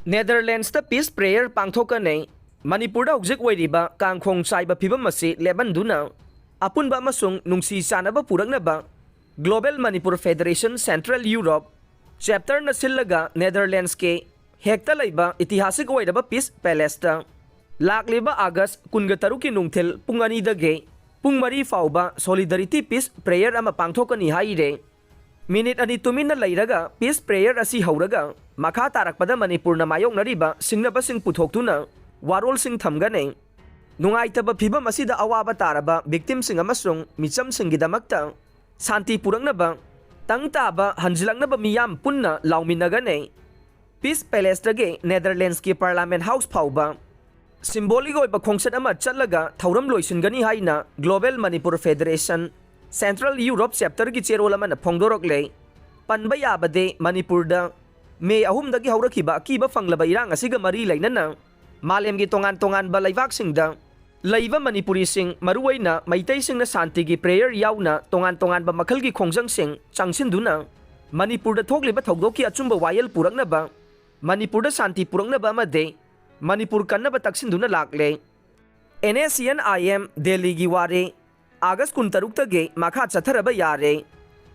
Netherlands the peace prayer pangthokane Manipur hojik oiriba kangkhong chaiba phibam asi lebanduna apunba amasung nungsi sanaba puraknaba Global Manipur Federation Central Europe chapter na sillaga Netherlands ke hekta laiba itihasik oiraba peace palace ta lakliba August 13 ki nungthil pung 2 dage pung 4 fauba solidarity peace prayer ama pangthokani haire minute ani tumin na lairaga peace prayer asi hauraga makha tarakpada Manipur na mayoknariba singnaba sing puthokduna warol sing thamgane nungaitaba phibam asida awaba taraba victim sing amasung micham singidamakta santi purangnaba tangtaba hanjilangnaba miyam punna lawminagane peace palace dage Netherlands ki parliament house phauba symbolic oiba khongsat ama chatlaga thauram loisingani haina Global Manipur Federation Central Europe chapter ki cherol amana phongdorokle panba yabade Manipur da May 3 dagi haurakhiba kiba fanglaba irang asiga mari lainana malemgi tongan-tongan ba laibak singda laiba Manipuri sing maruwaina maitai singna santi gi prayer yauna tongan-tongan ba makhal gi khongjang sing changsinduna Manipur da thokliba thogdoki achumba wayel purakna ba Manipur da santi purakna ba amade Manipur kanna ba taksinduna lakle NACNIM Delhi gi ware August 13 tage makha chatharaba yare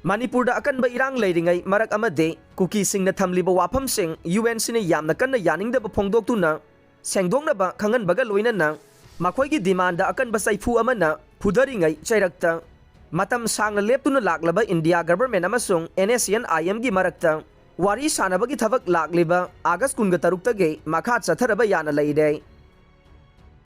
Manipur da akan ba irang leiringai marak amade kuki sing na thamliba wafam sing UN sine yamna kanna yaningda ba phongdoktuna sengdongna ba khangan baga loinana makhoi gi demand da akan ba saifu amana phudaringai chairakta matam sangna leptuna laklaba India government amasung NACNIM gi marakta wari sanabagi thabak lakliba August 13 tage makha chatharaba yana leide